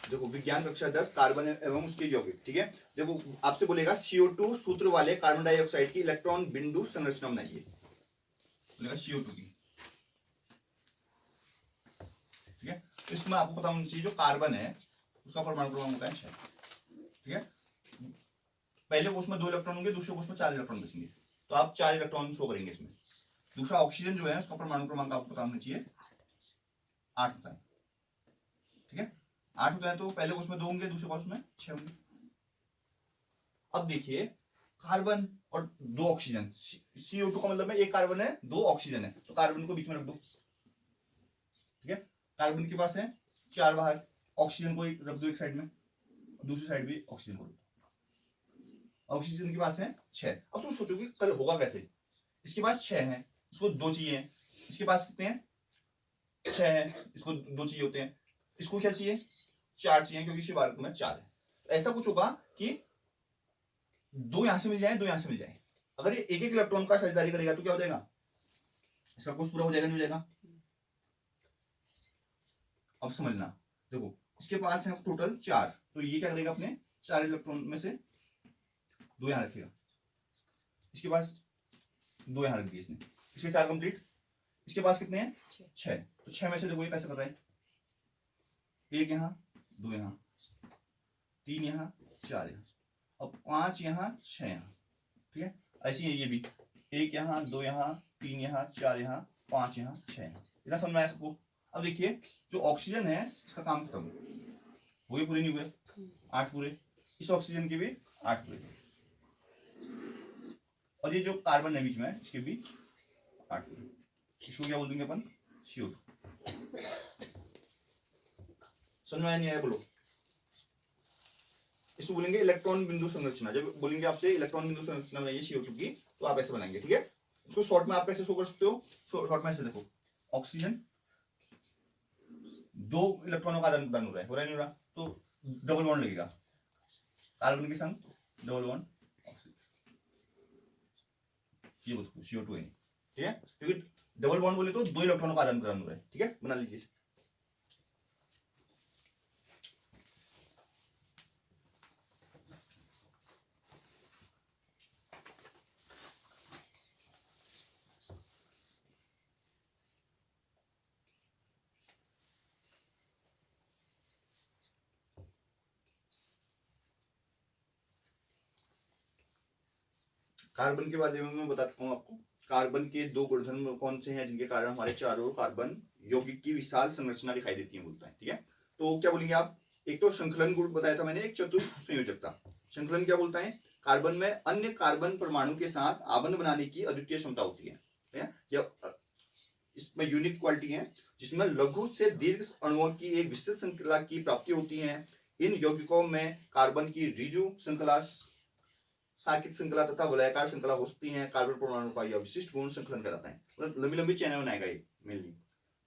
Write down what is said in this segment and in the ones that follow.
देखो विज्ञान कक्षा 10 कार्बन एवं उसके यौगिक, ठीक है। देखो आपसे बोलेगा CO2 सूत्र वाले कार्बन डाइऑक्साइड की इलेक्ट्रॉन बिंदु संरचना बनाइए, बोलेगा CO2 की, ठीक है। तो इसमें आपको पता होना चाहिए जो कार्बन है उसका परमाणु क्रमांक होता है 6, ठीक है। पहले कोष में 2 इलेक्ट्रॉन होंगे, दूसरे कोष में 4 इलेक्ट्रॉन बचेंगे, तो आप 4 इलेक्ट्रॉन शो करेंगे इसमें। दूसरा ऑक्सीजन जो है उसका परमाणु क्रमांक आपको पता होना चाहिए 8 होता है, ठीक है। 8 होता है तो पहले कोष में 2 होंगे, दूसरे कोष में 6 होंगे। अब देखिए कार्बन और 2 ऑक्सीजन, CO2 का मतलब है 1 कार्बन है 2 ऑक्सीजन है, तो कार्बन को बीच में रख दो, ठीक है। कार्बन के पास है 4 बाहर, ऑक्सीजन को रख दो एक साइड में, दूसरी साइड भी ऑक्सीजन को रख दो। ऑक्सीजन के पास है 6। अब तुम सोचोगे कल होगा कैसे, इसके पास 6 है, इसको 2 चाहिए, इसके पास कितने हैं 6 है, इसको 2 चाहिए होते हैं, इसको क्या चाहिए 4 चाहिए, क्योंकि इसके बारे में 4 है। ऐसा कुछ होगा कि 2 यहां से मिल जाए, 2 यहां से मिल जाए। अगर ये एक एक इलेक्ट्रॉन का साझेदारी करेगा तो क्या हो जाएगा, इसका कोष पूरा हो जाएगा, नहीं हो जाएगा। अब समझना, देखो इसके पास है टोटल 4, तो ये क्या करेगा अपने 4 इलेक्ट्रॉन में से 2 यहां रखेगा, इसके पास 2 यहां रख दिए इसने, इसके 4 कंप्लीट। इसके पास कितने हैं 6, तो 6 में से देखो ये कैसे कर रहा है, 1 यहां 2 यहां 3 यहां 4 यहां, अब 5 यहां 6 यहां, ठीक है। ऐसे ही ये भी 1 यहां 2 यहां 3 यहां 4 यहां 5 यहां 6 यहां, इतना समझ में आया सबको। अब देखिए जो ऑक्सीजन है इसका काम खत्म, वो भी पूरे नहीं हुए, 8 पूरे, इस ऑक्सीजन के भी 8 पूरे, और ये जो कार्बन है बीच में इसके भी 8 पूरे, इसको क्या बोल देंगे अपन CO2। समझ में आया नहीं आया बोलो। इसको बोलेंगे इलेक्ट्रॉन बिंदु संरचना। जब बोलेंगे आपसे इलेक्ट्रॉन बिंदु संरचना बनाइए CO2 की, तो आप ऐसे बनाएंगे, ठीक है। इसको शॉर्ट में आप कैसे शो कर सकते हो, शॉर्ट में ऐसे देखो, ऑक्सीजन 2 इलेक्ट्रॉनों का आदान प्रदान हो रहा है नहीं हो रहा, तो डबल बॉन्ड लगेगा कार्बन के संग, डबल बॉन्ड ऑक्सीजन, ये बोलते CO2 है, ठीक है। क्योंकि डबल बॉन्ड बोले तो 2 इलेक्ट्रॉनों का आदान प्रदान हो रहा है, ठीक है, बना लीजिए। कार्बन के बारे में मैं बता चुका हूं आपको। कार्बन के 2 गुणधर्म कौन से हैं जिनके कारण हमारे चारों कार्बन यौगिक की विशाल संरचना दिखाई देती है, बोलता है, ठीक है। तो क्या बोलेंगे आप, एक तो संकलन गुण बताया था मैंने, एक चतुर संयोजकता। संकलन क्या बोलता है, कार्बन में अन्य कार्बन परमाणु के साथ आबंध बनाने की अद्वितीय क्षमता होती है। इसमें यूनिक क्वालिटी है, जिसमें लघु से दीर्घ अणुओं की एक विस्तृत श्रृंखला की प्राप्ति होती है। इन यौगिकों में कार्बन की रिजु श्रृंखला, साकित श्रृंखला तथा वलयाकार श्रृंखला हो सकती है। कार्बन परमाणु का यह विशिष्ट गुण संकलन कहलाता है, मतलब लंबी लंबी चैनल बनाएगा ये मेनली।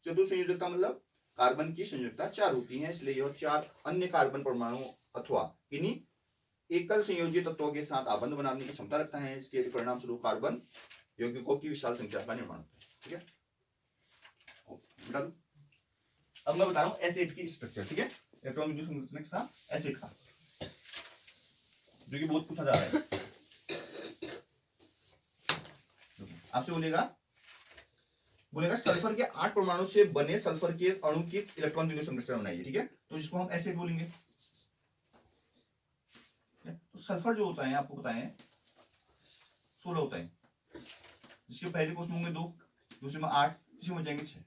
चतुर संयोजकता मतलब कार्बन की संयोजकता 4 होती है, इसलिए यह 4 अन्य कार्बन परमाणु अथवा इन्हीं एकल संयोजी तत्वों के साथ आबंध बनाने की क्षमता रखता है। इसके परिणाम स्वरूप कार्बन यौगिकों की विशाल संख्या का निर्माण होता है, ठीक है। अब मैं बता रहा हूं एसिड की स्ट्रक्चर, ठीक है, इलेक्ट्रॉन बिंदु संरचना के साथ एसिड का, जो कि बहुत पूछा जा रहा है। आपसे बोलेगा सल्फर के 8 परमाणु से बने सल्फर के अणु की इलेक्ट्रॉन बिंदु संरचना बनाइए, ठीक है, तो जिसको हम एसिड बोलेंगे। तो सल्फर जो होता है आपको पता है 16 होता है, जिसके पहले कोष में होंगे 2, दूसरे में 8, तीसरे में जाएंगे 6,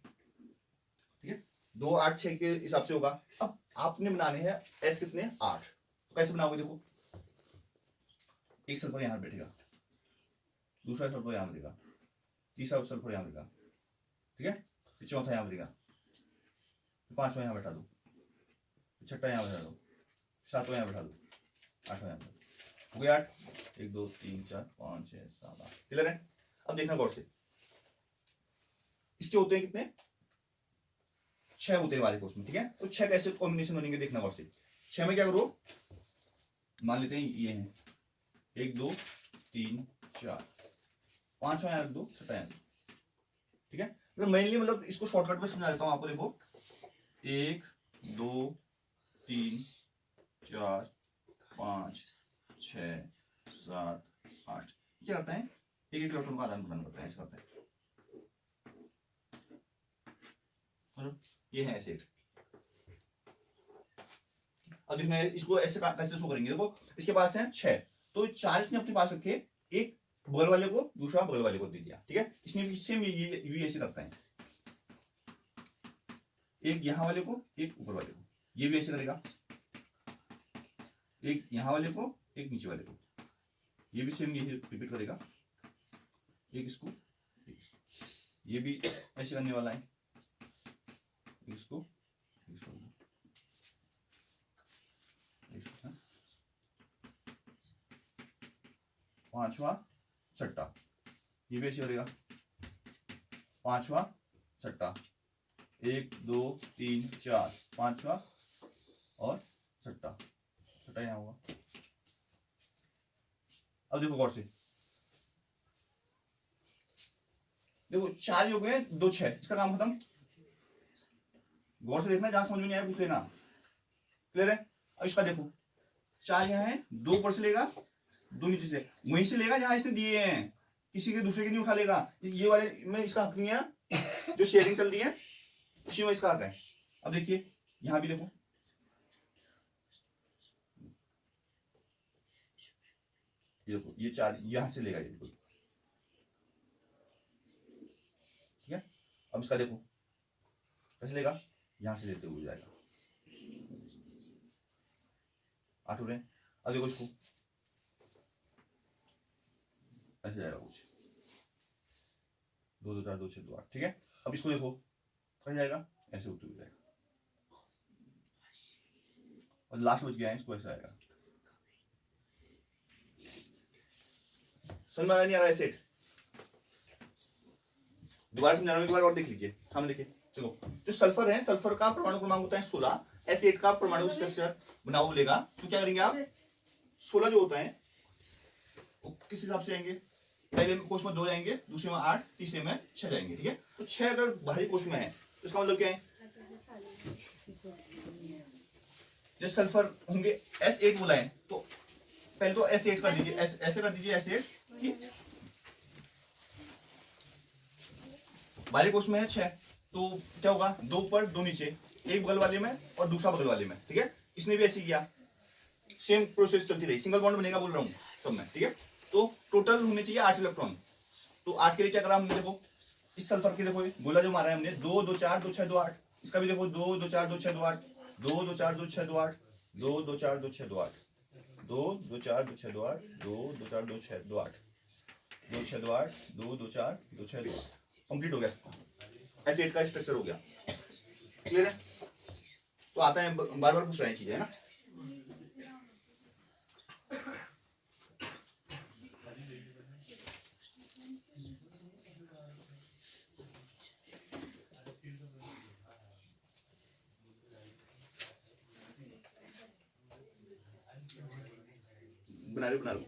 ठीक है। 2 8 6 के हिसाब से होगा। अब आपने बनाने हैं एस कितने 8, तो कैसे बनाओगे, देखो एक सल्फर यहां बैठेगा, दूसरा सल्फर यहां बैठेगा, तीसरा सल्फर यहां बैठेगा, ठीक है, फिर चौथा यहां बैठेगा, पांचवा यहां बैठा दो, छठा यहां बैठा दो, सातवां यहां बैठा दो, आठवां यहां बैठा दो, हो गया 8, 1 2 3 4 5 6 7 8, क्लियर है। अब देखना गौर से, इसके होते हैं कितने 6 होते हैं वाले कोष में, ठीक है। तो 6 कैसे कॉम्बिनेशन बनेंगे देखना गौर से। 6 में क्या करो, मान लेते हैं ये है 1 2 3 4, पांचवा यहां रख दो, छठा यहां, ठीक है। मेनली मतलब इसको शॉर्टकट में समझा देता हूं आपको, देखो 1 2 3 4 5 6 7 8 क्या करता है, एक एक इलेक्ट्रॉन का आदान प्रदान करता है, ऐसा करता है। ये है ऐसे। अब देखना इसको ऐसे कैसे शो करेंगे, देखो इसके पास है 6, तो 4 इसने अपने पास रखे, एक बगल वाले को दूसरा बगल वाले को दे दिया, ठीक है। इसमें भी सेम ये ऐसे करता है, एक यहाँ वाले को एक ऊपर वाले को, ये भी ऐसे करेगा, एक यहाँ वाले को एक नीचे वाले को, ये भी सेम यही रिपीट करेगा, एक इसको एक इसको, ये भी ऐसे करने वाला है, इसको इसको पांचवा छठा, ये भी ऐसे करेगा, पांचवा छठा, 1 2 3 4 पांचवा और छठा, छठा यहाँ होगा। अब देखो गौर से, देखो 4 हो गए, 2 6, इसका काम खत्म। गौर से देखना, जहां समझ में नहीं आया पूछ लेना, क्लियर है। अब इसका देखो 4 यहाँ है, 2 ऊपर से लेगा, 2 नीचे से, वहीं से लेगा जहां इसने दिए हैं, किसी के दूसरे के नहीं उठा लेगा। ये वाले में इसका हक नहीं है, जो शेयरिंग चल रही है उसी में इसका हक है। अब देखिए यहां भी देखो, ये देखो ये 4 यहां से लेगा, ये बिल्कुल ठीक है। अब इसका देखो कैसे लेगा, यहां से लेते हुए जाएगा, 8 हो रहे हैं। अब देखो इसको ऐसे जाएगा कुछ, 2 2 4 2 6 2 8, ठीक है। अब इसको देखो कैसे जाएगा, ऐसे होते हुए जाएगा, और लास्ट बच गया है, इसको ऐसा आएगा। समझ में नहीं आ रहा है सेट, दोबारा समझा रहा हूं, एक बार और देख लीजिए, सामने देखिए। देखो जो सल्फर है, सल्फर का परमाणु क्रमांक होता है 16, एसिड का परमाणु स्ट्रक्चर बना बोलेगा, तो क्या करेंगे आप, 16 जो होता है वो किस हिसाब से आएंगे, पहले कोष में 2 जाएंगे, दूसरे में 8, तीसरे में 6 जाएंगे, ठीक है। तो 6 अगर बाहरी कोष में है तो इसका मतलब क्या है, जैसे सल्फर होंगे S8 बोला है, तो पहले तो S8 कर दीजिए, ऐसे कर दीजिए S8, बाहरी कोष में है 6, तो क्या होगा, 2 ऊपर 2 नीचे, एक बगल वाले में और दूसरा बगल वाले में, ठीक है। इसने भी ऐसे किया, सेम प्रोसेस चलती रही, सिंगल बॉन्ड बनेगा बोल रहा हूँ सब में, ठीक है। तो टोटल होने चाहिए 8 इलेक्ट्रॉन, तो 8 के लिए क्या करा हमने, देखो इस सल्फर के देखो गोला जो मारा है हमने, 2 2 4 2 6 2 8, इसका भी देखो 2 2 4 2 6 2 8, 2 2 4 2 6 2 8, 2 2 4 2 6 2 8, 2 2 4 2 6 2 8, 2 2 4 2 6 2 8, 2 6 2 8, 2 2 4 2 6 2 8, कंप्लीट हो गया, ऐसे 8 का स्ट्रक्चर हो गया, क्लियर है। तो आता है, बार बार पूछ रहे हैं चीजें, है ना। बना लो।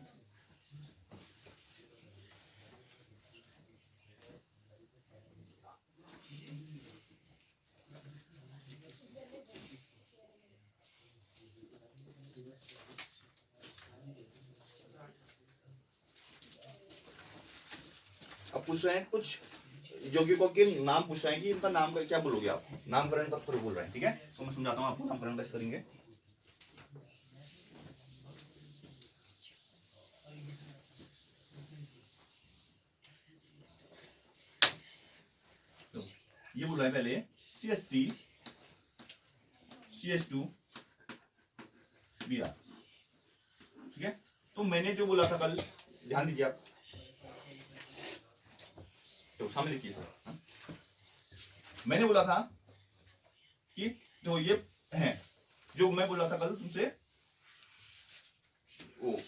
अब पूछ रहे हैं कुछ यौगिकों के नाम पूछ रहे हैं कि इनका नाम क्या बोलोगे आप, नामकरण का थोड़ा बोल रहे हैं, ठीक है। तो मैं समझाता हूँ आपको नामकरण कैसे करेंगे। तो ये बोल रहा है पहले CH3 CH2 Br, ठीक है। तो मैंने जो बोला था कल, ध्यान दीजिए आप, तो सामने देखिए सर, मैंने बोला था कि तो ये है जो मैं बोला था कल तुमसे, वो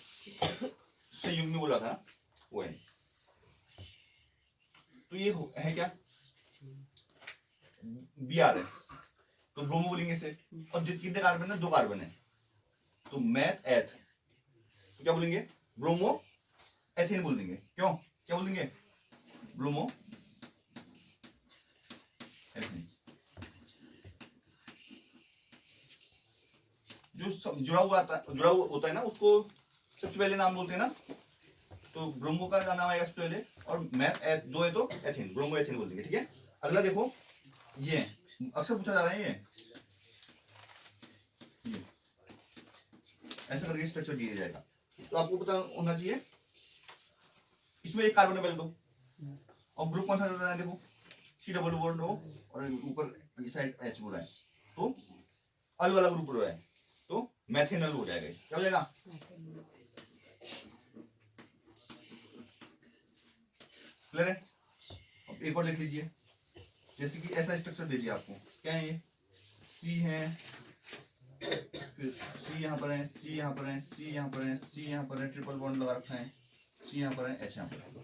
संयुग्म में बोला था वो है, तो ये है क्या, Br है, तो ब्रोमो बोलेंगे इसे, और कितने कार्बन है, 2 कार्बन है, तो मैथ एथ, तो क्या बोलेंगे, ब्रोमो एथेन बोल देंगे, क्यों, क्या बोल देंगे, ब्रोमो एथेन। जुड़ा हुआ होता है ना, उसको सबसे पहले नाम बोलते हैं ना, तो ब्रोमो का नाम आएगा सबसे पहले, और दो है तो एथिन, ब्रोमो एथिन बोल देंगे। ठीक है, अगला देखो, ये अक्सर पूछा जा रहा है, ये ऐसा करके स्ट्रक्चर दिया जाएगा, तो आपको पता होना चाहिए। इसमें एक कार्बन पहले दो, और ग्रुप कौन सा रहा है, देखो C डबल O, और ऊपर इस साइड H बोला है, तो अल वाला ग्रुप रहा है, तो मैथेनल हो जाएगा। क्या हो जाएगा? क्लियर है? अब एक और लिख लीजिए, जैसे कि ऐसा स्ट्रक्चर दे दिया आपको, क्या है ये, C है, C यहाँ पर है, C यहाँ पर है, C यहाँ पर है, C यहाँ पर है, ट्रिपल बॉन्ड लगा रखा है, C यहाँ पर है, H यहाँ पर है।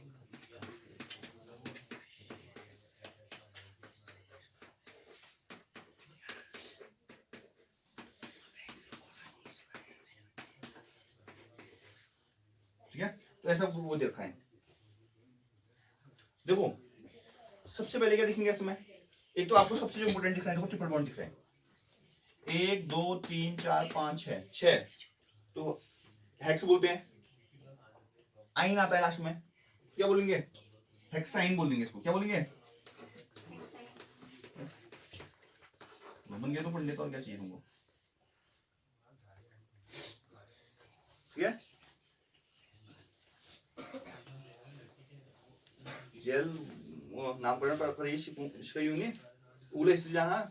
ठीक है, तो ऐसा वो दे रखा है। देखो सबसे पहले क्या दिखेंगे इसमें, एक तो आपको सबसे जो इंपोर्टेंट दिख रहा है, देखो ट्रिपल बॉन्ड दिख रहा है, 1 2 3 4 5 6, तो हेक्स बोलते हैं। आइन आता है लास्ट में, क्या बोलेंगे? हेक्साइन बोल देंगे इसको। क्या बोलेंगे? बन गया तो पढ़ लेता, और क्या चाहिए तुमको। ठीक है, जेल नामकरण पर इसका यूनिट उले से जहां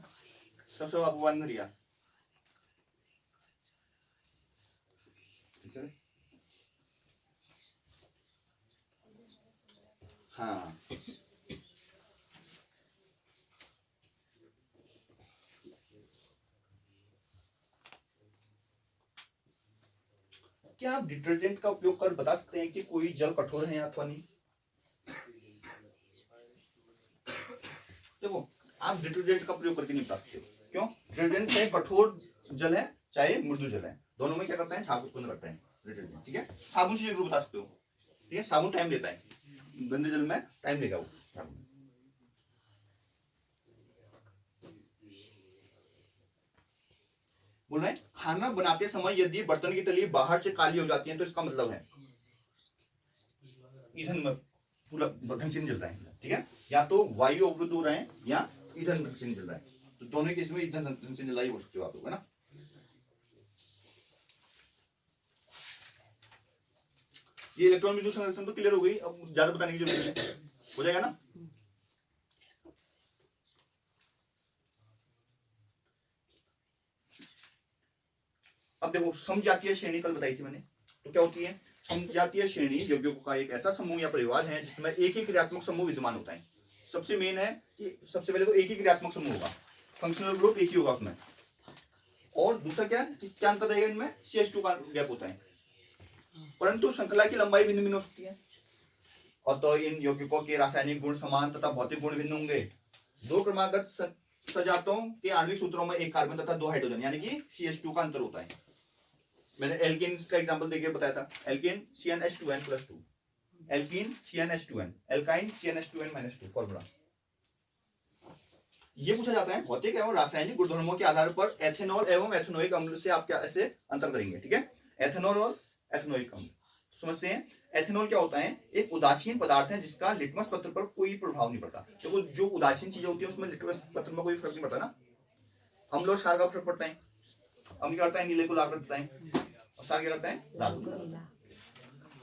सब आपको बंद रिया। हाँ, क्या आप डिटर्जेंट का उपयोग कर बता सकते हैं कि कोई जल कठोर है अथवा नहीं? देखो आप डिटर्जेंट का प्रयोग करके नहीं बता सकते। क्यों? डिटर्जेंट चाहे कठोर जल है चाहे मृदु जल है, दोनों में क्या करता है? छाप उत्पन्न करता है डिटर्जेंट। ठीक है, साबुन से जरूर बता सकते हो। ठीक है, साबुन टाइम लेता है, गंदे जल में टाइम लेगा वो साबुन। बोल रहे हैं खाना बनाते समय यदि बर्तन की तली बाहर से काली हो जाती है तो इसका मतलब है ईंधन पूरा ढंग से नहीं जल रहा है। ठीक है, या तो वायु अवरुद्ध हो रहे हैं या ईंधन ढंग से नहीं जल रहा है, तो दोनों केस में ईंधन ढंग से जलाई हो सकते हो आप लोग, है ना। ये इलेक्ट्रॉन बिंदु संरचना तो क्लियर हो गई, अब ज्यादा बताने की जरूरत नहीं, हो जाएगा ना। अब देखो समजातीय श्रेणी कल बताई थी मैंने, तो क्या होती है समजातीय श्रेणी? यौगिकों का एक ऐसा समूह या परिवार है जिसमें एक ही क्रियात्मक समूह विद्यमान होता है। सबसे मेन है कि सबसे पहले तो एक ही क्रियात्मक समूह होगा, फंक्शनल ग्रुप एक ही होगा उसमें, और दूसरा क्या अंतर रहेगा इनमें? CH2 का गैप होता है, परंतु श्रृंखला की लंबाई भिन्न भिन्न हो सकती है, और तो इन यौगिकों के रासायनिक गुण समान तथा भौतिक गुण भिन्न होंगे। दो क्रमागत सजातों के आणविक सूत्रों में एक कार्बन तथा 2 हाइड्रोजन यानी कि CH2 का अंतर होता है। मैंने एल्केन का एग्जांपल देके बताया था, alkene CnH2n+2, alkene CnH2n, alkyne CnH2n-2 formula. ये पूछा जाता है भौतिक एवं रासायनिक गुणधर्मों के आधार पर एथेनॉल एवं एथेनोइक अम्ल से आप क्या ऐसे अंतर करेंगे। ठीक है, एथेनॉल और एथेनोइक अम्ल समझते हैं। एथेनॉल क्या होता है? एक उदासीन पदार्थ है जिसका लिटमस पत्र पर कोई प्रभाव नहीं पड़ता। देखो जो उदासीन चीजें होती है उसमें लिटमस पत्र में कोई फर्क नहीं पड़ता ना। अम्ल और क्षार का फर्क पड़ता है, अम्ल क्या करता है? नीले को लाल कर देता है, और क्षार क्या करता है? लाल।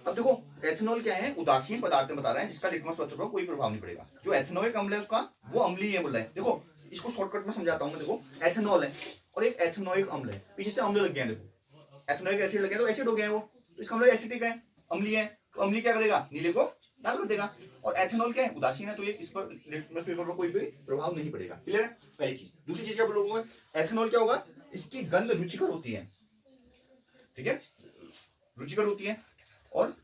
अब देखो एथेनॉल क्या है? उदासीन पदार्थ बता रहे हैं जिसका लिटमस पत्र पर कोई प्रभाव नहीं पड़ेगा। जो एथेनोइक अम्ल है उसका वो अम्लीय है बोल रहे हैं। देखो इसको शॉर्टकट में समझाता हूं मैं। देखो एथेनॉल है और एक एथेनोइक अम्ल है, पीछे से अम्ल लग गया है। देखो एथेनोइक एसिड लग गया तो एसिड हो गया है वो, तो इसका मतलब एसिडिक है, अम्लीय है। तो अम्लीय क्या करेगा? नीले को लाल कर देगा। और एथेनॉल क्या है? उदासीन है, तो ये इस पर लिटमस पेपर पर कोई भी प्रभाव नहीं पड़ेगा। क्लियर है? पहली चीज। दूसरी चीज क्या बोलोगे? एथेनॉल क्या होगा? इसकी गंध रुचिकर होती है। ठीक है, रुचिकर होती है। और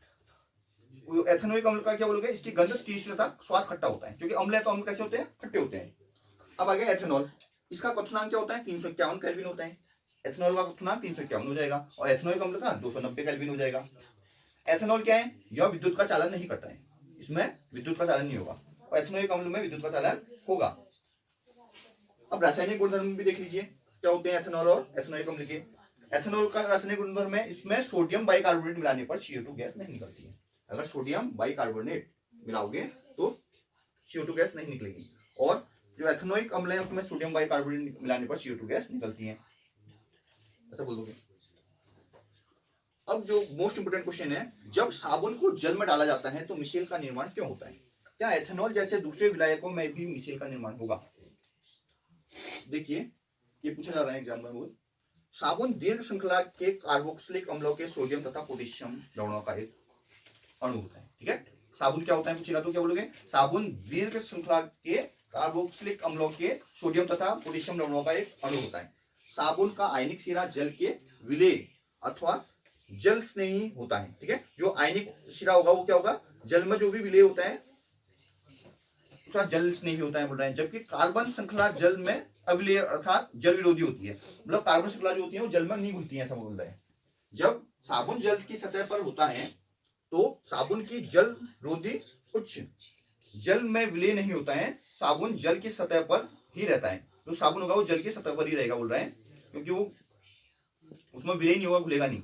एथेनोइक अम्ल का क्या बोलोगे? इसकी गंध तीव्र तथा स्वाद खट्टा होता है, क्योंकि अम्ल है तो अम्ल कैसे होते हैं? खट्टे होते हैं। अब आ गया एथेनॉल, इसका क्वथनांक क्या होता है? 351 केल्विन होता है। एथेनॉल का क्वथनांक 351 हो जाएगा, और एथेनोइक अम्ल का 290 केल्विन हो जाएगा। एथेनॉल क्या है? यह विद्युत का चालन नहीं करता है, इसमें विद्युत का चालन नहीं होगा, और एथेनोइक अम्ल में विद्युत का चालन होगा। अब रासायनिक गुणधर्म भी देख लीजिए क्या होते हैं एथेनॉल और एथेनोइक अम्ल के। एथेनॉल का रासायनिक गुणधर्म है, इसमें सोडियम बाइकार्बोनेट मिलाने पर CO2 गैस नहीं निकलती है। अगर सोडियम बाइकार्बोनेट मिलाओगे तो CO2 गैस नहीं निकलेगी, और जो एथेनोइक अम्ल है उसमें सोडियम बाइकार्बोनेट मिलाने पर CO2 गैस निकलती है, ऐसा बोल दोगे। अब जो मोस्ट इंपोर्टेंट क्वेश्चन है, जब साबुन को जल में डाला जाता है तो मिशेल का निर्माण क्यों होता है? क्या एथेनॉल जैसे दूसरे विलायकों में भी मिशेल का निर्माण होगा? देखिए ये पूछा जा रहा है एग्जाम में। साबुन दीर्घ श्रृंखला के कार्बोक्सिलिक अम्लों के सोडियम तथा पोटेशियम लवणों का एक अणु होता है, ठीक है। साबुन क्या होता है पूछेगा तो क्या बोलोगे? साबुन दीर्घ श्रृंखला के कार्बोक्सिलिक अम्लों के सोडियम तथा पोटेशियम लवणों का एक अणु होता है। साबुन का आयनिक सिरा जल के विलेय अथवा जल स्नेही होता है, ठीक है। जो आयनिक सिरा होगा वो क्या होगा? जल में जो भी विलेय होता है उसका जल स्नेही होता है बोल रहे हैं, जबकि कार्बन श्रृंखला जल में अविलेय अर्थात जल विरोधी होती है। मतलब कार्बन श्रृंखला जो होती है वो जल में नहीं घुलती है, ऐसा बोल रहे हैं। जब साबुन जल की सतह पर होता है तो साबुन की जल रोधी उच्च, जल में विलय नहीं होता है, साबुन जल की सतह पर ही रहता है। तो साबुन होगा वो जल की सतह पर ही रहेगा बोल रहे हैं, क्योंकि वो उसमें विलय नहीं होगा, घुलेगा नहीं।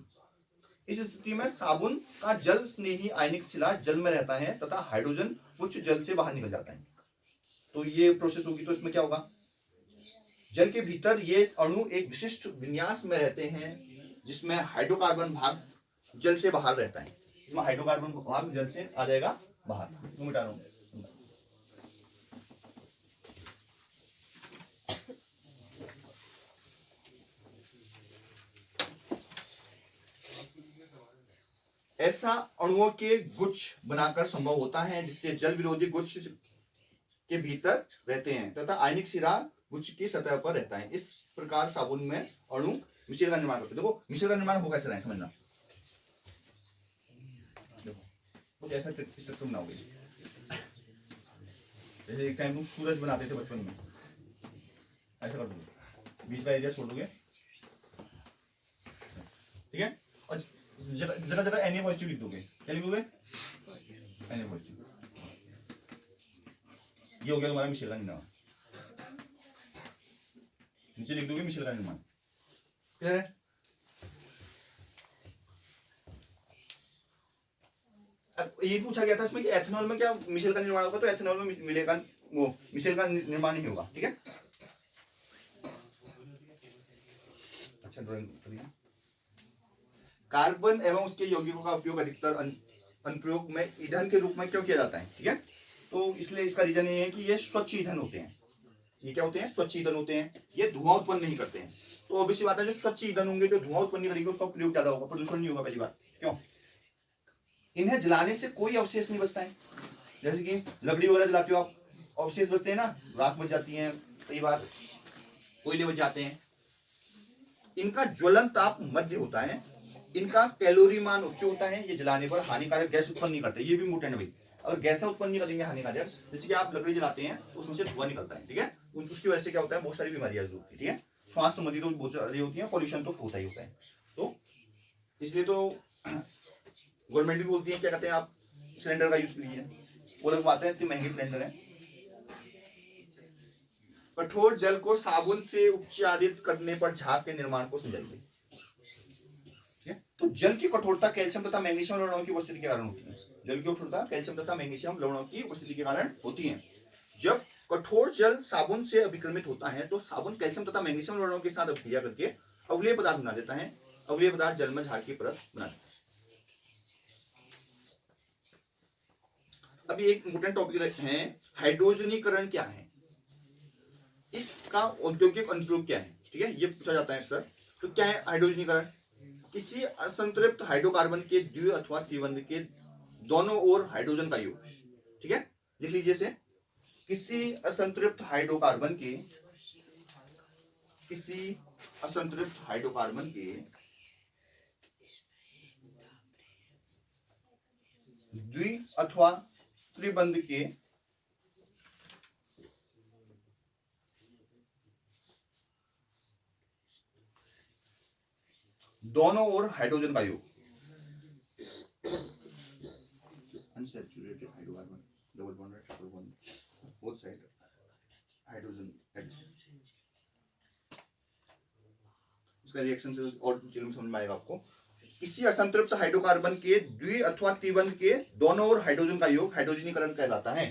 इस स्थिति में साबुन का जल स्नेही आयनिक शिला जल में रहता है तथा हाइड्रोजन उच्च जल से बाहर निकल जाता है। तो ये प्रोसेस होगी तो इसमें क्या होगा? जल के भीतर ये अणु एक विशिष्ट विन्यास में रहते हैं जिसमें हाइड्रोकार्बन भाग जल से बाहर रहता है। इसमें हाइड्रोकार्बन भाग जल से आ जाएगा बाहर। मिटा रहा हूं। ऐसा अणुओं के गुच्छ बनाकर संभव होता है जिससे जल विरोधी गुच्छ के भीतर रहते हैं तथा आयनिक सिरा गुच्छ की सतह पर रहता है। इस प्रकार साबुन में अणु मिश्रण का निर्माण करते हैं। देखो मिश्रण का निर्माण होगा कैसे समझना। देखो कुछ ऐसा स्ट्रक्चर बनाओगे जैसे एक टाइम तुम सूरज बनाते थे बचपन में, ऐसा कर दोगे, बीच का एरिया छोड़ दोगे, ठीक है। और जगह जगह Na पॉजिटिव लिख दोगे। क्या लिख दोगे? Na positive. ये हो गया तुम्हारा मिश्रण का निर्माण। नीचे लिख दोगे मिश्रण का निर्माण। क्लियर है? ये पूछा गया था इसमें कि एथेनॉल में क्या मिश्रण का निर्माण होगा, तो एथेनॉल में मिलेगा वो मिश्रण का निर्माण नहीं होगा, ठीक है। अच्छा ड्राइंग करिए। कार्बन एवं उसके यौगिकों का उपयोग अधिकतर अनुप्रयोग में ईंधन के रूप में क्यों किया जाता है, ठीक है। तो इसलिए इसका रीजन ये है कि ये स्वच्छ ईंधन होते हैं। ये क्या होते हैं? स्वच्छ ईंधन होते हैं। ये धुआं उत्पन्न नहीं करते हैं। तो ऑब्वियसली बात है जो स्वच्छ ईंधन होंगे, जो धुआं उत्पन्न नहीं करेंगे, उसका प्रयोग ज्यादा होगा, प्रदूषण नहीं होगा। पहली बात क्यों? इन्हें जलाने से कोई अवशेष नहीं बचता है। जैसे कि लकड़ी वगैरह जलाते हो आप, अवशेष बचते हैं ना, राख बच जाती है, कई बार कोयले बच जाते हैं। इनका ज्वलन ताप मध्य होता है, इनका कैलोरी मान उच्च होता है, ये जलाने पर हानिकारक गैस उत्पन्न नहीं करते। ये भी इंपोर्टेंट है भाई। अगर गैस उत्पन्न नहीं करेंगे हानिकारक, जैसे कि आप लकड़ी जलाते हैं तो उसमें से धुआं निकलता है, ठीक है। उसकी वजह से क्या होता है? बहुत सारी बीमारियां होती है, ठीक है। श्वास संबंधी तो बहुत सारी होती है, पॉल्यूशन तो होता ही होता है। तो इसलिए तो गवर्नमेंट भी बोलती है क्या कहते हैं आप सिलेंडर का यूज कीजिए। वो लोग बातें हैं इतने महंगे सिलेंडर है। कठोर जल को साबुन से उपचारित करने पर झाग के निर्माण को समझाइए। तो जल की कठोरता कैल्शियम तथा मैग्नीशियम लवणों की उपस्थिति के कारण होती है। जल की कठोरता कैल्शियम तथा मैग्नीशियम लवणों की उपस्थिति के कारण होती है। जब कठोर जल साबुन से अभिक्रमित होता है तो साबुन कैल्शियम तथा मैग्नीशियम लवणों के साथ अभिक्रिया करके अवलेय पदार्थ बना देता है। अवलेय पदार्थ जल में झाग की परत बना देता है। अभी एक इंपोर्टेंट टॉपिक है, हाइड्रोजनीकरण क्या है, इसका औद्योगिक अनुप्रयोग क्या है, ठीक है। ये पूछा जाता है सर। तो क्या है हाइड्रोजनीकरण? किसी असंतृप्त हाइड्रोकार्बन के द्वि अथवा त्रिबंध के दोनों ओर हाइड्रोजन का योग, ठीक है। लिख लीजिए से, किसी असंतृप्त हाइड्रोकार्बन के द्वि अथवा त्रिबंध के दोनों ओर हाइड्रोजन का योग, unsaturated hydrocarbon double bond triple bond both side hydrogen adjust. इसका रिएक्शन से और डिटेल में समझ में आएगा आपको। किसी असंतृप्त हाइड्रोकार्बन के द्वि अथवा त्रिबंध के दोनों ओर हाइड्रोजन का योग हाइड्रोजनीकरण कहलाता है।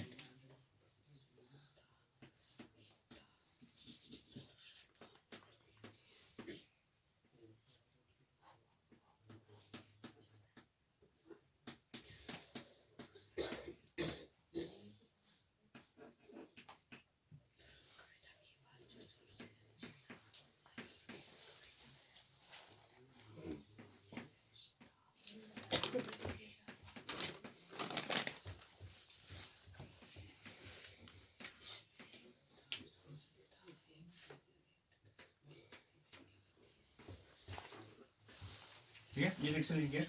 ठीक है, ये रिएक्शन लिखिए।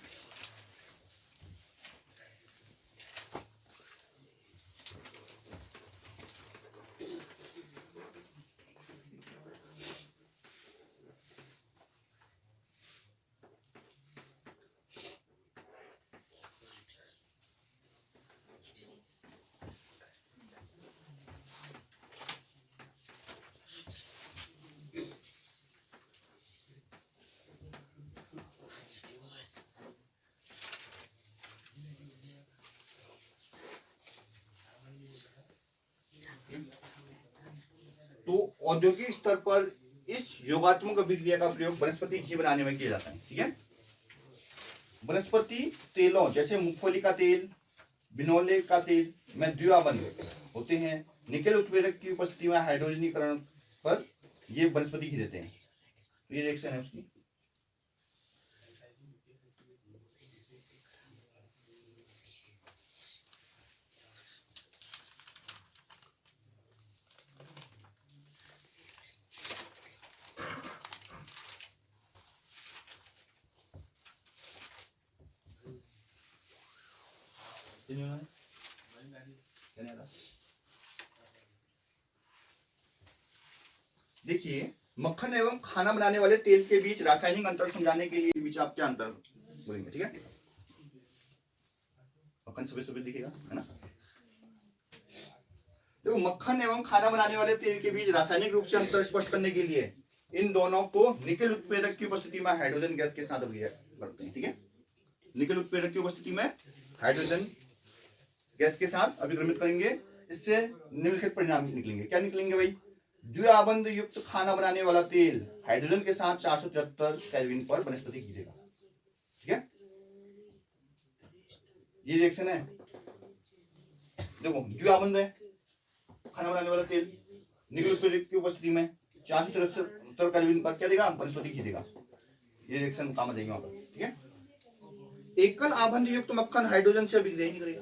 तो औद्योगिक स्तर पर इस योगात्मक अभिक्रिया का प्रयोग वनस्पति घी बनाने में किया जाता है। ठीक है, वनस्पति तेलों जैसे मूंगफली का तेल, बिनोले का तेल में द्विआबंध होते हैं। निकेल उत्प्रेरक की उपस्थिति में हाइड्रोजनीकरण पर ये वनस्पति घी देते हैं। ये रिएक्शन है उसकी। देखिए, मक्खन एवं खाना बनाने वाले तेल के बीच रासायनिक अंतर समझाने के लिए बीच आप क्या अंतर बोलेंगे? ठीक है, मक्खन सफेद सफेद दिखेगा, है ना। देखो, मक्खन एवं खाना बनाने वाले तेल के बीच रासायनिक रूप से अंतर स्पष्ट करने के लिए इन दोनों को निकेल उत्प्रेरक की उपस्थिति में हाइड्रोजन गैस के साथ अभिक्रिया करते हैं। ठीक है, निकेल उत्प्रेरक की उपस्थिति में हाइड्रोजन गैस के साथ अभिक्रमित करेंगे। इससे निम्नलिखित परिणाम निकलेंगे। क्या निकलेंगे भाई? द्विआबंध युक्त खाना बनाने वाला तेल हाइड्रोजन के साथ 473 केल्विन पर वनस्पति घी देगा। ठीक है, ये रिएक्शन है। देखो, द्विआबंध है खाना बनाने वाला तेल, निकेल उत्प्रेरक की उपस्थिति में 473 केल्विन पर क्या देगा? वनस्पति घी देगा। ये रिएक्शन काम आ जाएगी वहां पर। ठीक है, एकल आबंध युक्त मक्खन हाइड्रोजन से अभिक्रिया नहीं करेगा।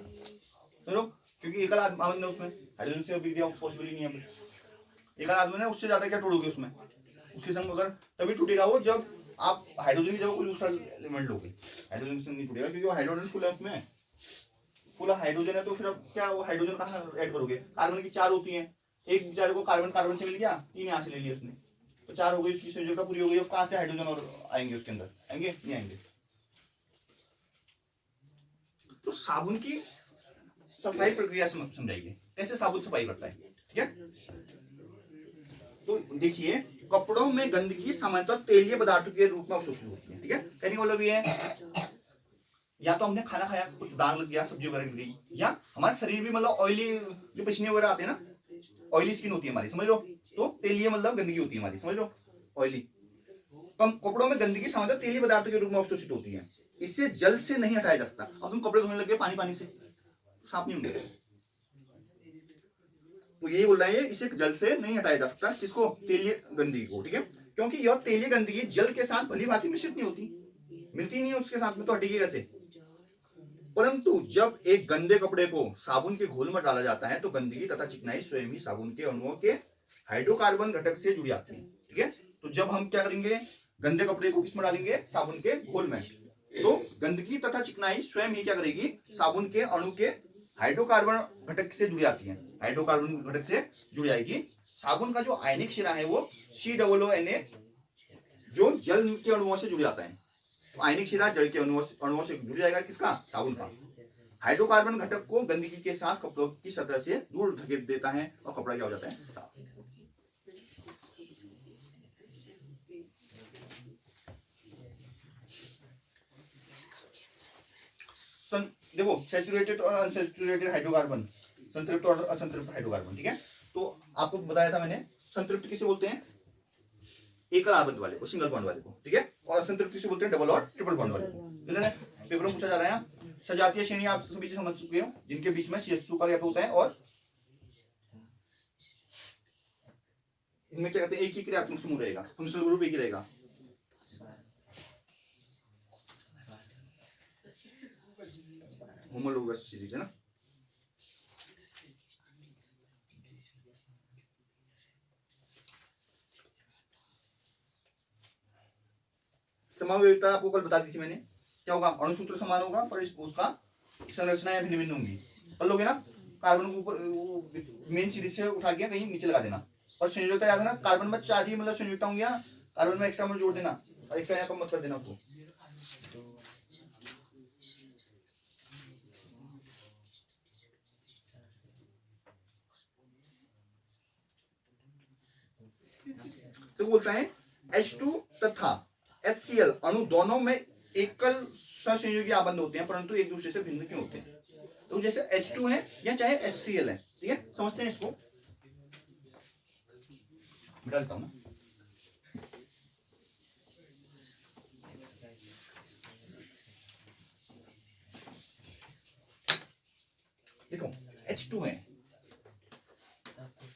चलो, क्योंकि एकल आबंध है उसमें हाइड्रोजन से अभिक्रिया पॉसिबल ही नहीं है। एकल आबंध है, उससे ज्यादा क्या टूटोगे उसमें? उसके संग अगर तभी टूटेगा वो जब आप हाइड्रोजन की जगह कोई दूसरा एलिमेंट लोगे। हाइड्रोजन से नहीं टूटेगा क्योंकि वो हाइड्रोजन फुल है, उसमें फुल हाइड्रोजन है। तो फिर अब क्या वो हाइड्रोजन कहाँ ऐड करोगे? कार्बन की 4 होती हैं, एक बेचारे को कार्बन कार्बन से मिल गया, 3 यहाँ से ले लिया उसने, तो 4 हो गई, उसकी संयोजकता पूरी हो गई। अब कहाँ से हाइड्रोजन और आएंगे उसके अंदर? आएंगे नहीं आएंगे। तो साबुन की सफाई प्रक्रिया समझाइए, कैसे साबुन सफाई करता है। ठीक है, तो देखिए, कपड़ों में गंदगी सामान्यतः तेलीय पदार्थों के रूप में अवशोषित होती है। ठीक है, कहने का मतलब ये है, या तो हमने खाना खाया, कुछ दाग लग गया, सब्जी वगैरह गिर गई, या हमारा शरीर भी मतलब ऑयली, जो पसीने वगैरह आते हैं ना, ऑयली स्किन होती है हमारी, समझ लो, तो तेलीय मतलब गंदगी होती है हमारी, समझ लो, ऑयली। कपड़ों में गंदगी सामान्यतः तेलीय पदार्थों के रूप में अवशोषित होती है। इससे जल से नहीं हटाया जा सकता। अब तुम कपड़े धोने लगे पानी से, साफ नहीं होंगे। तो यही बोल रहा है, इसे जल से नहीं हटाया जा सकता। किसको? तेलीय गंदगी को। ठीक है, क्योंकि यह तेलीय गंदगी जल के साथ भली भांति मिश्रित नहीं होती, मिलती नहीं है उसके साथ में, तो हटेगी कैसे? परंतु जब एक गंदे कपड़े को साबुन के घोल में डाला जाता है तो गंदगी तथा चिकनाई स्वयं ही साबुन के अणुओं के हाइड्रोकार्बन घटक से जुड़ी आती है। ठीक है, तो जब हम क्या करेंगे, गंदे कपड़े को किसमें डालेंगे? साबुन के घोल में, तो गंदगी तथा चिकनाई स्वयं ही क्या करेगी? साबुन के अणु के हाइड्रोकार्बन घटक से जुड़ी आती है, हाइड्रोकार्बन घटक से जुड़ जाएगी। साबुन का जो आयनिक शिरा है वो COONA, जो जल के अणुओं से जुड़ जाता है। आयनिक शिरा जल के अणुओं से जुड़ जाएगा, किसका? साबुन का। हाइड्रोकार्बन घटक को गंदगी के साथ कपड़ों की सतह से दूर धकेल देता है और कपड़ा क्या हो जाता है? साफ। देखो सैचुरेटेड और अनसैचुरेटेड हाइड्रोकार्बन, संतृप्त और असंतृप्त हाइड्रोकार्बन, ठीक है। तो आपको बताया था मैंने, संतृप्त किसे बोलते हैं, एकल आबंध वाले को, सिंगल बॉन्ड वाले को, ठीक है, और असंतृप्त किसे बोलते हैं, डबल और ट्रिपल बॉन्ड वाले को। क्लियर है, पेपर में पूछा जा रहा है। सजातीय श्रेणी आप सभी से समझ चुके हो, जिनके बीच में CH2 का गैप होता है और इनमें क्या कहते हैं, एक ही क्रियात्मक समूह रहेगा, फंक्शनल ग्रुप एक ही रहेगा। होमोलोगस सीरीज है ना। समवेतता आपको कल बता दी थी मैंने, क्या होगा, अणुसूत्र समान होगा पर उसका संरचनाएं भिन्न भिन्न होंगी। कर लोगे ना, कार्बन को ऊपर मेन सीरीज से उठा के कहीं नीचे लगा देना, और संयोजकता याद है ना, कार्बन में 4 ही मतलब संयोजकता होंगी, कार्बन में एक्स्ट्रा मत जोड़ देना, और एक्स्ट्रा यहाँ कम मत कर देना उसको। तो बोलता है H2 तथा HCl अणु दोनों में एकल सहसंयोगी आबंध होते हैं, परंतु एक दूसरे से भिन्न क्यों होते हैं। तो जैसे H2 है या चाहे HCl है, ठीक है, समझते हैं इसको, मिटा देता हूं ना। देखो H2 है,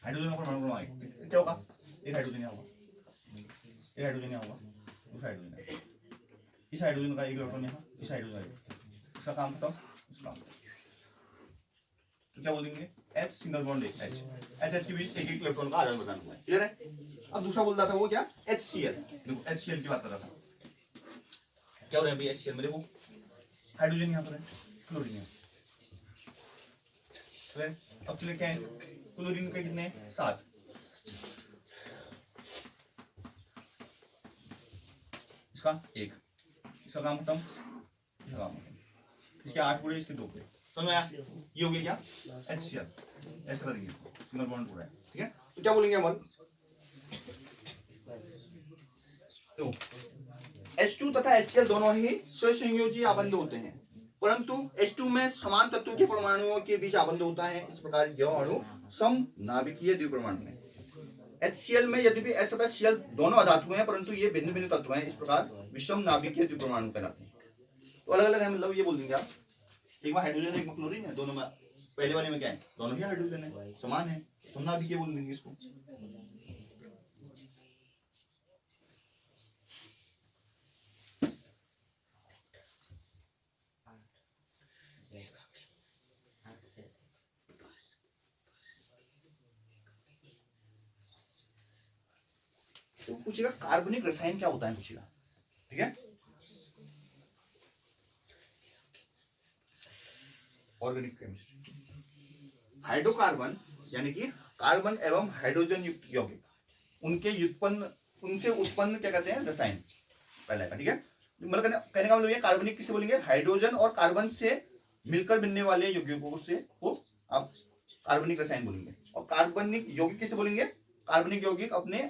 हाइड्रोजन का परमाणु क्रमांक क्या होगा, एक हाइड्रोजन यहाँ होगा, एक हाइड्रोजन यहाँ होगा, दूसरा हाइड्रोजन है, इस हाइड्रोजन का एक इलेक्ट्रॉन यहाँ, इस हाइड्रोजन का, इसका काम बताओ, इसका काम। तो क्या बोलेंगे, H single bond H, H के बीच एक एक इलेक्ट्रॉन का आदान प्रदान हुआ है। क्लियर है। अब दूसरा बोल रहा था वो क्या, HCl, देखो HCl की बात कर रहा था, क्या हो रहा है भाई HCl में, देखो हाइड्रोजन यहाँ पर है, क्लोरीन है, अब क्लियर क्या है, क्लोरीन के कितने, 7, इसका 1, इसका काम खत्म, इसका काम खत्म, इसके 8 पूरे, इसके 2 पूरे, समझ में आया। ये हो गया क्या, HCl, ऐसा करेंगे, सिंगल बॉन्ड पूरा है, ठीक है। तो क्या बोलेंगे अपन, तो H2 तथा HCl दोनों ही सहसंयोजी आबंध होते हैं, परंतु H2 में समान तत्वों के परमाणुओं के बीच आबंध होता है, इस प्रकार यह अणु समनाभिकीय द्विपरमाणु है। HCl में यद्यपि H तथा Cl दोनों अधातु हैं, परंतु ये भिन्न भिन्न तत्व हैं, इस प्रकार विषम नाभिकीय द्विपरमाणु कहलाते हैं। तो अलग अलग है, मतलब ये बोल देंगे आप, एक में हाइड्रोजन एक में क्लोरीन है, दोनों में, पहले वाले में क्या है, दोनों ही हाइड्रोजन है, समान है, समनाभिकीय बोल देंगे इसको। तो पूछेगा कार्बनिक रसायन क्या होता है, पूछेगा, ठीक है। ऑर्गेनिक केमिस्ट्री, हाइड्रोकार्बन यानी कि कार्बन एवं हाइड्रोजन युक्त यौगिक, उनसे उत्पन्न क्या कहते हैं, रसायन, पहला है, ठीक है। मतलब कहने का मतलब ये, कार्बनिक किसे बोलेंगे, हाइड्रोजन और कार्बन से मिलकर बनने वाले यौगिकों से को आप कार्बनिक रसायन बोलेंगे। और कार्बनिक यौगिक किसे बोलेंगे, कार्बनिक यौगिक अपने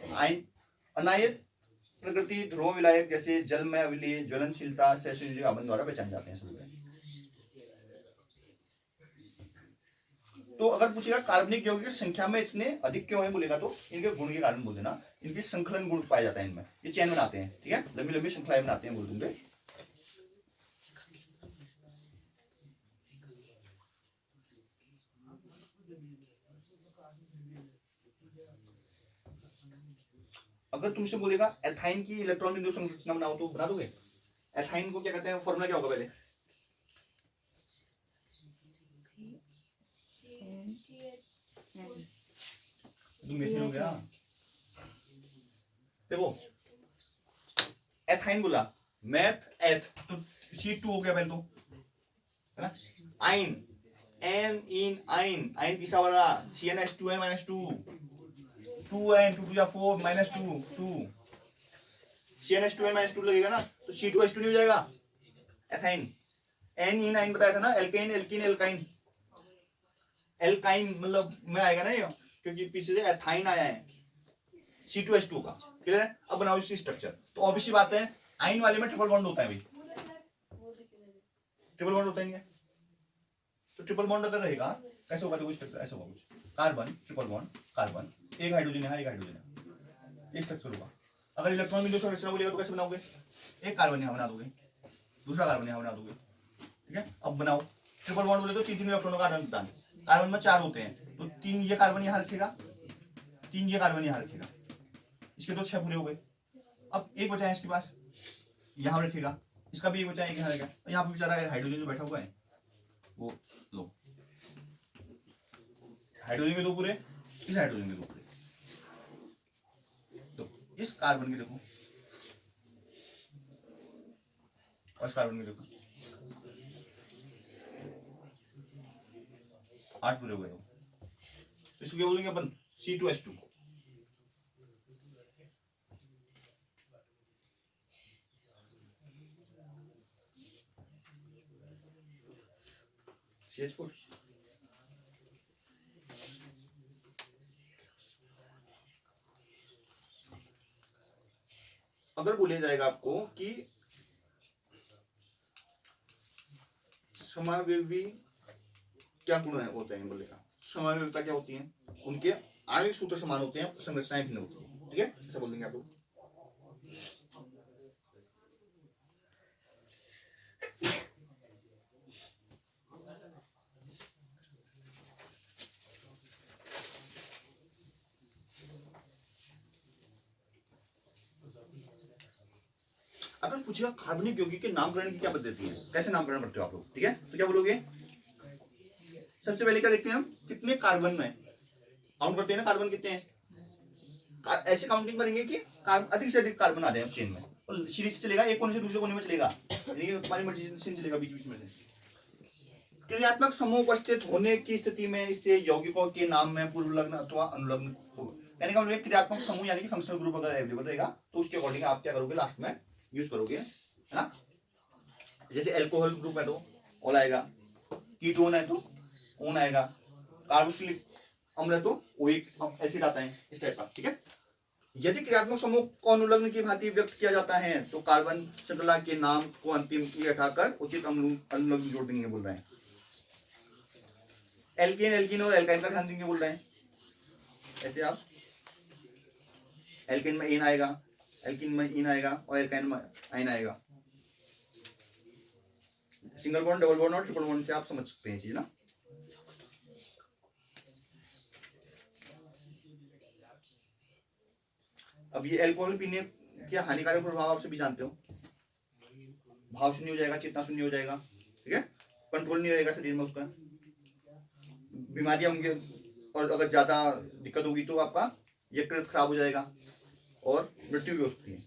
अनायत प्रकृति, ध्रुव विलायक जैसे जल में अविलीय, ज्वलनशीलता, सहसंयोजी आबंध द्वारा पहचाने जाते हैं सभी। तो अगर पूछेगा कार्बनिक यौगिक संख्या में इतने अधिक क्यों है बोलेगा, तो इनके गुण के कारण बोल देना, इनके संकलन गुण पाया जाता है इनमें, ये चैन बनाते हैं, ठीक है, लंबी लंबी श्रृंखलाएं बनाते हैं, बोल दूंगे। अगर तुमसे बोलेगा एथाइन की इलेक्ट्रॉन बिंदु संरचना बनाओ, तो बना दोगे। एथाइन को क्या कहते हैं, फॉर्मूला क्या होगा पहले, हो गया, देखो एथाइन बोला, मैथ एथ, तो C2 हो गया पहले, तो है ना, आइन, एन इन आइन, आइन तीसरा वाला, CnH2 है -2, 2n 2 या 4 -2 2, CnH2 है -2 लगेगा ना, तो C2H2 नहीं हो जाएगा, एथाइन। एन इन आइन बताया था ना, एल्केन एल्कीन एल्काइन, एल्काइन मतलब में आएगा ना ये, क्योंकि पीछे से एथाइन आया है, C2H2 का। क्लियर है। अब बनाओ इसकी स्ट्रक्चर, तो ऑब्वियसली बात है आइन वाले में ट्रिपल बॉन्ड होता है भाई, ट्रिपल बॉन्ड होता ही नहीं है। तो ट्रिपल बॉन्ड अगर रहेगा कैसे होगा, तो कुछ ऐसा होगा, कुछ कार्बन ट्रिपल बॉन्ड कार्बन, एक हाइड्रोजन है एक हाइड्रोजन है, ये स्ट्रक्चर होगा। अगर इलेक्ट्रॉन बिंदु संरचना बोलेगा तो कैसे बनाओगे, एक कार्बन यहाँ बना दोगे, दूसरा कार्बन यहाँ बना दोगे, ठीक है। अब बनाओ ट्रिपल बॉन्ड बोले तो तीन तीन इलेक्ट्रॉनों का आदान प्रदान, कार्बन में 4 होते हैं तो 3 ये कार्बन यहाँ रखेगा, 3 ये कार्बन यहाँ रखेगा, इसके तो 6 पूरे हो गए। अब एक बचा है इसके पास, यहाँ रखेगा, इसका भी एक बचा है, एक यहाँ रहेगा। यहाँ पे बेचारा हाइड्रोजन जो बैठा हुआ है वो लो, हाइड्रोजन के 2 पूरे, इस हाइड्रोजन के 2 पूरे, तो इस कार्बन के देखो और इस कार्बन के देखो 8 पूरे हो गए। तो इसको क्या बोलेंगे अपन, C2H2। CH4 अगर बोले जाएगा आपको कि समावेवी क्या गुण है होते हैं, बोलेगा समावेविता क्या होती है, उनके आणविक सूत्र समान होते हैं, संरचनाएं भिन्न होती है, ठीक है, ऐसा बोल देंगे आप लोग। अगर पूछेगा कार्बनिक यौगिक के नामकरण की क्या पद्धति है, कैसे नामकरण करते हो आप लोग, ठीक है, तो क्या बोलोगे, सबसे पहले क्या देखते हैं हम, कितने कार्बन में काउंट करते हैं ना, कार्बन कितने हैं, ऐसे काउंटिंग करेंगे कि अधिक से अधिक कार्बन आ जाए उस चेन में, और सीरीज से चलेगा, एक कोने से दूसरे कोने में चलेगा, यानी कि तुम्हारी मर्जी से चलेगा बीच बीच में से। क्रियात्मक समूह उपस्थित होने की स्थिति में इससे यौगिकों के नाम में पूर्व लग्न अथवा अनुलग्न होगा, यानी कि क्रियात्मक समूह यानी कि फंक्शनल ग्रुप अगर अवेलेबल रहेगा तो उसके अकॉर्डिंग आप क्या करोगे, लास्ट में यूज करोगे, है ना। जैसे अल्कोहल ग्रुप है तो ऑल आएगा, कीटोन है तो ओन आएगा, कार्बोक्सिलिक अम्ल है तो ओइक एसिड आता है, इस टाइप का, ठीक है। यदि क्रियात्मक समूह को अनुलग्न की भांति व्यक्त किया जाता है तो कार्बन श्रृंखला के नाम को अंतिम की हटाकर उचित अनुलग्न जोड़ देंगे बोल रहे हैं। एल्केन एल्कीन और एल्काइन का ध्यान देंगे बोल रहे हैं, ऐसे आप एल्केन में एन आएगा, एल्कीन में इन आएगा और एल्काइन में आइन आएगा। सिंगल बॉन्ड डबल बॉन्ड और ट्रिपल बॉन्ड से आप समझ सकते हैं चीज ना। अब ये अल्कोहल पीने के हानिकारक प्रभाव आप सभी जानते हो, भाव शून्य हो जाएगा, चेतना शून्य हो जाएगा, ठीक है, कंट्रोल नहीं रहेगा शरीर में उसका, बीमारियां होंगी, और अगर ज्यादा दिक्कत होगी तो आपका यकृत खराब हो जाएगा और मृत्यु भी हो सकती है।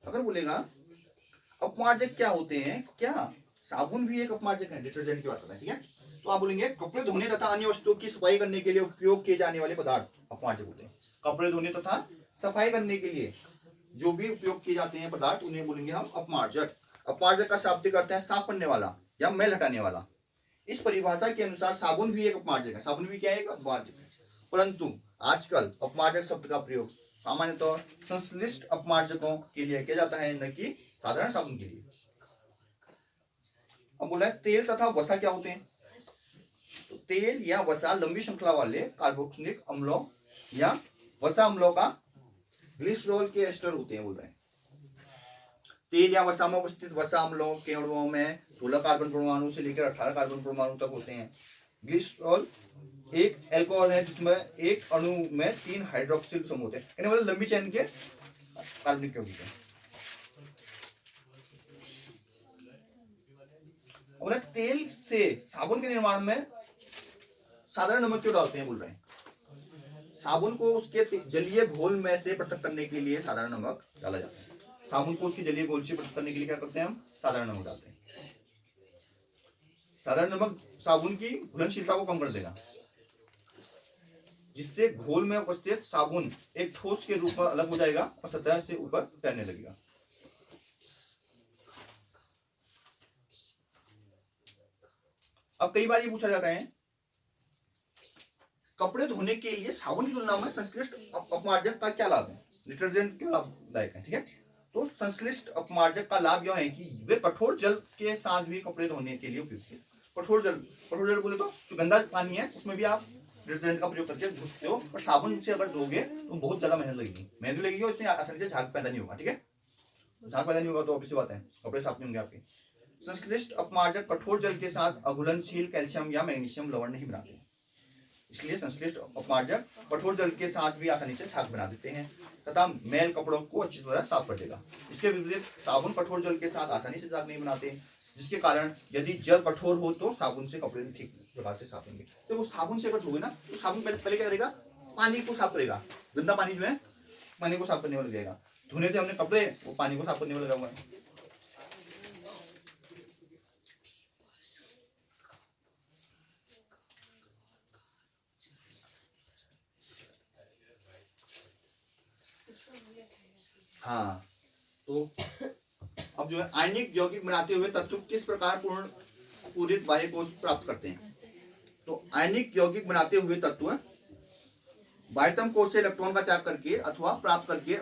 अगर बोलेगा अपमार्जक क्या होते हैं, क्या साबुन भी एक अपमार्जक है, डिटर्जेंट की बात कर रहे हैं, ठीक है। तो आप बोलेंगे कपड़े धोने तथा अन्य वस्तुओं की सफाई करने के लिए उपयोग किए जाने वाले पदार्थ अपमार्जक होते हैं। कपड़े धोने तथा सफाई करने के लिए जो भी उपयोग किए जाते हैं पदार्थ उन्हें बोलेंगे हम अपमार्जक। अपमार्जक का शाब्दिक अर्थ है साफ करने वाला या मैल हटाने वाला। इस परिभाषा के अनुसार साबुन भी एक अपमार्जक है, साबुन भी क्या है, एक अपमार्जक है। परंतु आजकल अपमार्जक शब्द का प्रयोग सामान्यतः संश्लिष्ट अपमार्जकों के लिए किया जाता है, न कि साधारण साबुन के लिए। अब बोला है तेल तथा वसा क्या होते हैं, तो तेल या वसा लंबी श्रृंखला वाले कार्बोक्सिलिक अम्लों या वसा अम्लों का ग्लिसरॉल के एस्टर होते हैं बोल रहे हैं। तेल या वसा में उपस्थित वसा अम्लों के अणुओं में 16 कार्बन परमाणु से लेकर 18 कार्बन परमाणु तक होते हैं। ग्लिसरॉल एक अल्कोहल है जिसमें एक अणु में 3 हाइड्रोक्सिल समूह होते हैं, यानी मतलब लंबी चेन के कार्बनिक यौगिक हैं। और तेल से साबुन के निर्माण में साधारण नमक क्यों डालते हैं बोल रहे हैं, साबुन को उसके जलीय घोल में से पृथक करने के लिए साधारण नमक डाला जाता है। साबुन को उसके जलीय घोल से पृथक करने के लिए क्या करते हैं, हम साधारण नमक डालते हैं। साधारण नमक साबुन की घुलनशीलता को कम कर देगा, जिससे घोल में उपस्थित साबुन एक ठोस के रूप में अलग हो जाएगा और सतह से ऊपर तैरने लगेगा। अब कई बार ये पूछा जाता है कपड़े धोने के लिए साबुन की तुलना में संश्लिष्ट अपमार्जक का क्या लाभ है, डिटर्जेंट क्यों लाभदायक है, ठीक है। तो संश्लिष्ट अपमार्जक का लाभ यह है कि वे कठोर जल के साथ भी कपड़े धोने के लिए उपयुक्त है। कठोर जल बोले तो जो गंदा पानी है उसमें भी आप डिटर्जेंट का प्रयोग करके धोते हो, और साबुन से अगर धोगे तो बहुत ज्यादा मेहनत लगेगी और इतनी आसानी से झाग पैदा नहीं होगा, ठीक है। झाग पैदा नहीं होगा तो ऑब्वियस बात है कपड़े साफ नहीं होंगे आपके। संश्लिष्ट अपमार्जक कठोर जल के साथ अघुलनशील कैल्शियम या मैग्नीशियम लवण नहीं बनाते, इसलिए संश्लिष्ट अपमार्जक कठोर जल के साथ भी आसानी से झाग बना देते हैं तथा मैल कपड़ों को अच्छी तरह साफ कर देगा। इसके विपरीत साबुन कठोर जल के साथ आसानी से झाग नहीं बनाते, जिसके कारण यदि जल कठोर हो तो साबुन से कपड़े ठीक प्रकार से साफ होंगे। देखो साबुन से अगर धोगे ना तो साबुन पहले क्या करेगा, पानी को साफ करेगा, गंदा पानी जो है पानी को साफ करने में लग जाएगा। धोने थे हमने कपड़े, वो पानी को साफ करने में लगा हुआ है। हाँ, तो अब जो है आयनिक यौगिक बनाते हुए तत्व किस प्रकार पूरित बाह्य कोश प्राप्त करते हैं। तो आयनिक यौगिक बनाते हुए तत्व बाह्यतम कोश से इलेक्ट्रॉन का त्याग करके अथवा प्राप्त करके,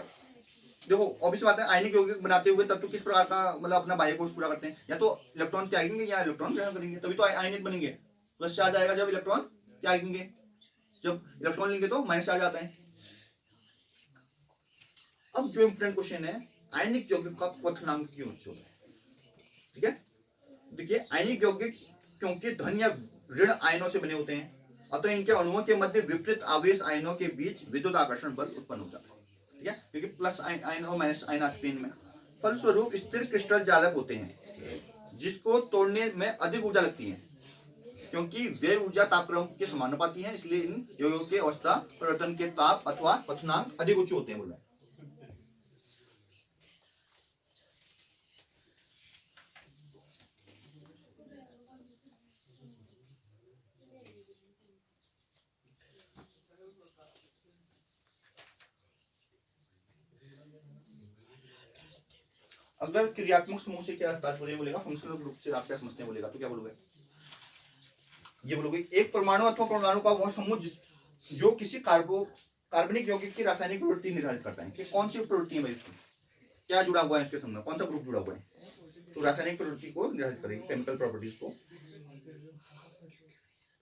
देखो ऑब्वियस बात है आयनिक यौगिक बनाते हुए तत्व किस प्रकार का मतलब अपना बाह्य कोश पूरा करते हैं, या तो इलेक्ट्रॉन त्यागेंगे या इलेक्ट्रॉन ग्रहण करेंगे, तभी तो आयनिक बनेंगे। प्लस चार्ज आएगा जब इलेक्ट्रॉन त्यागेंगे, जब इलेक्ट्रॉन लेंगे तो माइनस चार्ज आता है। अब जो इंपोर्टेंट क्वेश्चन है, आयनिक यौगिक का क्वथनांक क्यों उच्च होता है, ठीक है। देखिए आयनिक यौगिक क्योंकि धन या ऋण आयनों से बने होते हैं, अतः इनके अणुओं के मध्य विपरीत आवेश आयनों के बीच विद्युत आकर्षण बल उत्पन्न होता है, ठीक है, क्योंकि प्लस आयन और माइनस आयन आ चुके हैं इनमें। फलस्वरूप स्थिर क्रिस्टल जालक होते हैं, जिसको तोड़ने में अधिक ऊर्जा लगती है, क्योंकि वे ऊर्जा तापक्रम के समानुपाती है, इसलिए इन यौगिकों के अवस्था परिवर्तन के ताप अथवा क्वथनांक अधिक उच्च होते हैं। बोला अगर क्रियात्मक समूह से क्या तात्पर्य बोलेगा, फंक्शनल ग्रुप से आप क्या समझते हैं बोलेगा, तो क्या बोलोगे, ये बोलोगे एक परमाणु अथवा परमाणु का वह समूह जो किसी कार्बनिक यौगिक की रासायनिक प्रवृत्ति निर्धारित करता है कि कौन सी प्रवृत्ति है भाई, उसकी क्या जुड़ा हुआ है, इसके समूह कौन सा ग्रुप जुड़ा हुआ है, तो रासायनिक प्रवृत्ति को निर्धारित करेगी, केमिकल प्रॉपर्टीज को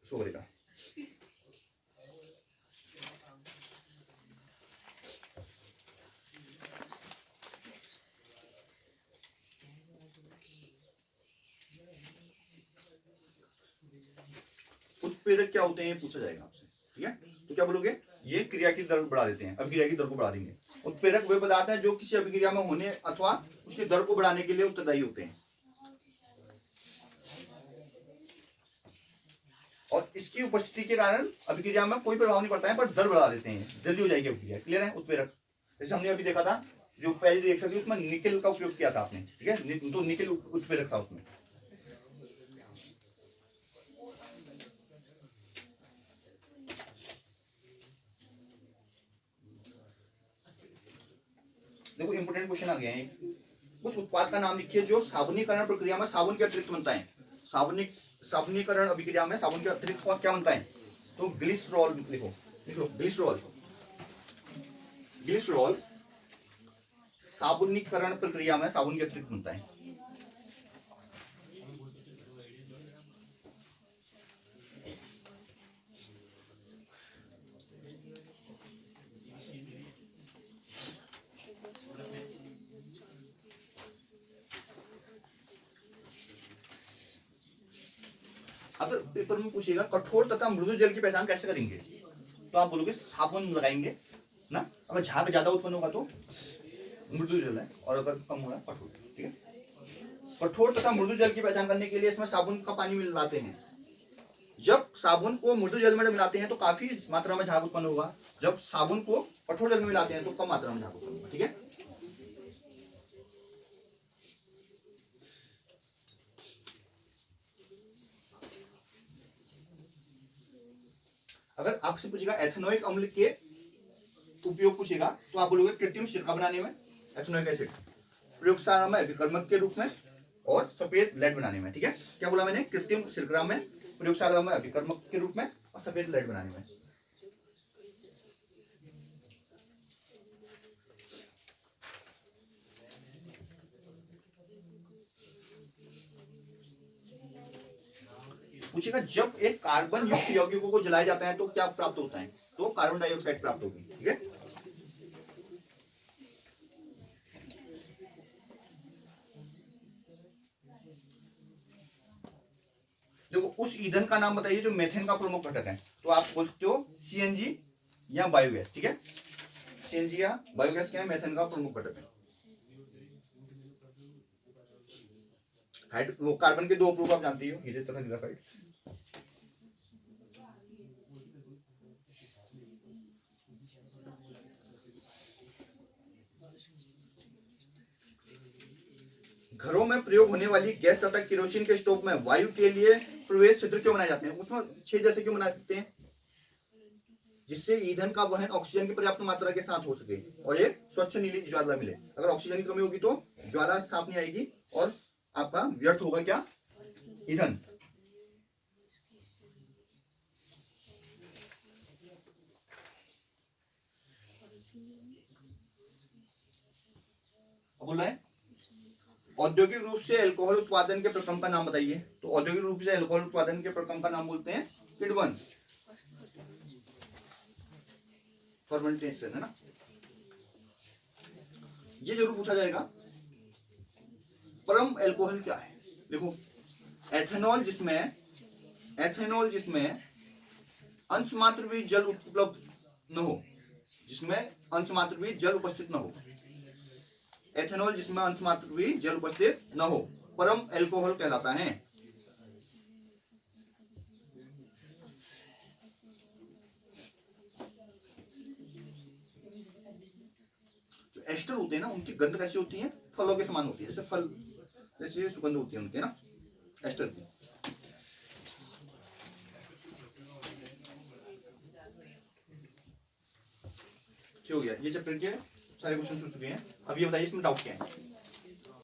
शो करेगा। उत्प्रेरक क्या होते हैं पूछा जाएगा आपसे, ठीक है। तो क्या बोलोगे, ये क्रिया की दर बढ़ा देते हैं, अभिक्रिया की दर को बढ़ा देंगे। उत्प्रेरक वे पदार्थ हैं जो किसी अभिक्रिया में होने अथवा उसकी दर को बढ़ाने के लिए उत्तरदायी होते हैं, और इसकी उपस्थिति के कारण अभिक्रिया में कोई प्रभाव नहीं पड़ता है, पर दर बढ़ा देते हैं, जल्दी हो जाएगी अभिक्रिया। क्लियर है। उत्प्रेरक जैसे हमने अभी देखा था, जो पहली रिएक्शन थी उसमें निकेल का उपयोग किया था आपने, ठीक है, तो निकेल उत्प्रेरक था उसमें। देखो इंपोर्टेंट क्वेश्चन आ गया है, उस उत्पाद का नाम लिखिए जो साबुनीकरण प्रक्रिया में साबुन के अतिरिक्त बनता है। साबुनीकरण अभिक्रिया में साबुन के अतिरिक्त क्या बनता है, तो ग्लिसरॉल लिखो, ग्लिसरॉल साबुनीकरण प्रक्रिया में साबुन के अतिरिक्त बनता है। अगर पेपर में पूछेगा कठोर तथा मृदु जल की पहचान कैसे करेंगे, तो आप बोलोगे साबुन लगाएंगे ना, अगर झाग ज्यादा उत्पन्न होगा तो मृदु जल है, और अगर कम होगा कठोर, ठीक है। कठोर तथा मृदु जल की पहचान करने के लिए इसमें साबुन का पानी मिलाते हैं। जब साबुन को मृदु जल में मिलाते हैं तो काफी मात्रा में झाग उत्पन्न होगा, जब साबुन को कठोर जल में मिलाते हैं तो कम मात्रा में झाग उत्पन्न होगा, ठीक है। अगर आपसे पूछेगा एथेनोइक अम्ल के उपयोग पूछेगा, तो आप बोलोगे कृत्रिम सिरका बनाने में एथेनोइक एसिड, प्रयोगशाला में अभिकर्मक के रूप में, और सफेद लेड बनाने में, ठीक है। क्या बोला मैंने, कृत्रिम सिरका में, प्रयोगशाला में अभिकर्मक के रूप में, और सफेद लेड बनाने में। पूछेगा जब एक कार्बन युक्त यौगिकों को जलाया जाता है तो क्या प्राप्त होता है, तो कार्बन डाइऑक्साइड प्राप्त होगी। ठीक है, देखो उस ईंधन का नाम बताइए जो मेथेन का प्रमुख घटक है, तो आप बोल सकते हो सीएनजी या बायोगैस। ठीक है, सीएनजी या बायोगैस क्या है, मेथेन का प्रमुख घटक है। वो कार्बन के दो ग्रुप आप जानती हो, हीरे तथा ग्रेफाइट। घरों में प्रयोग होने वाली गैस तथा केरोसिन के स्टोव में वायु के लिए प्रवेश छिद्र क्यों बनाए जाते हैं, उसमें छेद जैसे क्यों बनाते हैं, जिससे ईंधन का वहन ऑक्सीजन की पर्याप्त मात्रा के साथ हो सके और एक स्वच्छ नीली ज्वाला मिले। अगर ऑक्सीजन की कमी होगी तो ज्वाला साफ नहीं आएगी और आपका व्यर्थ होगा क्या, ईंधन। बोल रहा है औद्योगिक रूप से अल्कोहल उत्पादन के प्रक्रम का नाम बताइए, तो औद्योगिक रूप से अल्कोहल उत्पादन के प्रक्रम का नाम बोलते हैं किण्वन, फर्मेंटेशन, है ना। ये जरूर पूछा जाएगा। परम अल्कोहल क्या है, देखो एथेनॉल जिसमें अंश मात्र भी जल उपलब्ध न हो, जिसमें अंश मात्र भी जल उपस्थित न हो, एथेनॉल जिसमें अंश मात्र भी जल उपस्थित न हो, परम अल्कोहल कहलाता है। जो एस्टर होते हैं ना, उनकी गंध कैसी होती है, फलों के समान होती है, जैसे फल जैसे सुगंध होती है उनके ना, एस्टर की। क्या हो गया, ये चैप्टर के सारे क्वेश्चन हो चुके हैं। अब ये बताइए इसमें डाउट क्या है।